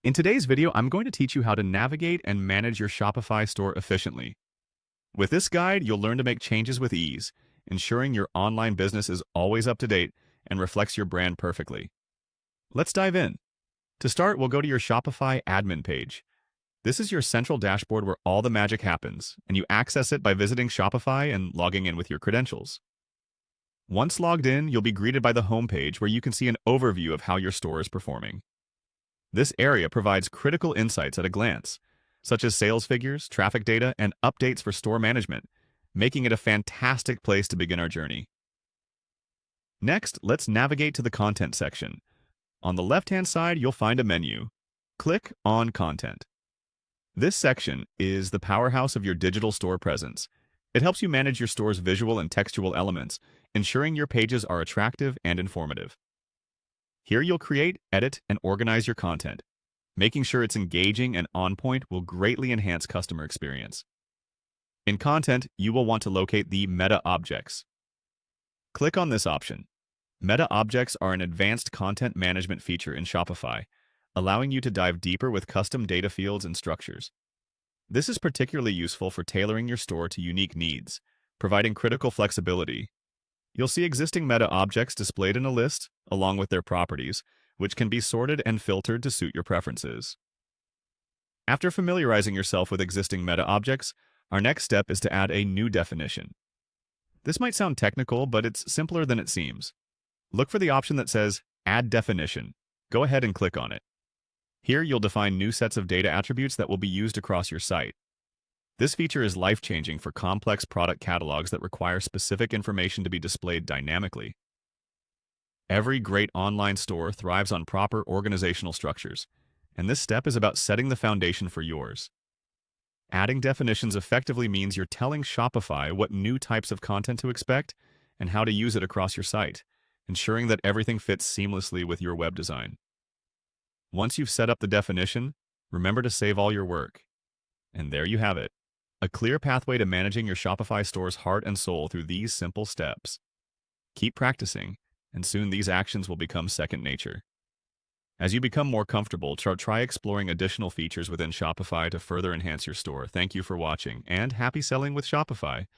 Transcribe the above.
In today's video, I'm going to teach you how to navigate and manage your Shopify store efficiently. With this guide, you'll learn to make changes with ease, ensuring your online business is always up to date and reflects your brand perfectly. Let's dive in. To start, we'll go to your Shopify admin page. This is your central dashboard where all the magic happens, and you access it by visiting Shopify and logging in with your credentials. Once logged in, you'll be greeted by the home page where you can see an overview of how your store is performing. This area provides critical insights at a glance, such as sales figures, traffic data, and updates for store management, making it a fantastic place to begin our journey. Next, let's navigate to the content section. On the left-hand side, you'll find a menu. Click on Content. This section is the powerhouse of your digital store presence. It helps you manage your store's visual and textual elements, ensuring your pages are attractive and informative. Here you'll create, edit, and organize your content. Making sure it's engaging and on point will greatly enhance customer experience. In content, you will want to locate the Metaobjects. Click on this option. Metaobjects are an advanced content management feature in Shopify, allowing you to dive deeper with custom data fields and structures. This is particularly useful for tailoring your store to unique needs, providing critical flexibility. You'll see existing Metaobjects displayed in a list, along with their properties, which can be sorted and filtered to suit your preferences. After familiarizing yourself with existing Metaobjects, our next step is to add a new definition. This might sound technical, but it's simpler than it seems. Look for the option that says Add Definition. Go ahead and click on it. Here you'll define new sets of data attributes that will be used across your site. This feature is life-changing for complex product catalogs that require specific information to be displayed dynamically. Every great online store thrives on proper organizational structures, and this step is about setting the foundation for yours. Adding definitions effectively means you're telling Shopify what new types of content to expect and how to use it across your site, ensuring that everything fits seamlessly with your web design. Once you've set up the definition, remember to save all your work. And there you have it. A clear pathway to managing your Shopify store's heart and soul through these simple steps. Keep practicing, and soon these actions will become second nature. As you become more comfortable, try exploring additional features within Shopify to further enhance your store. Thank you for watching, and happy selling with Shopify!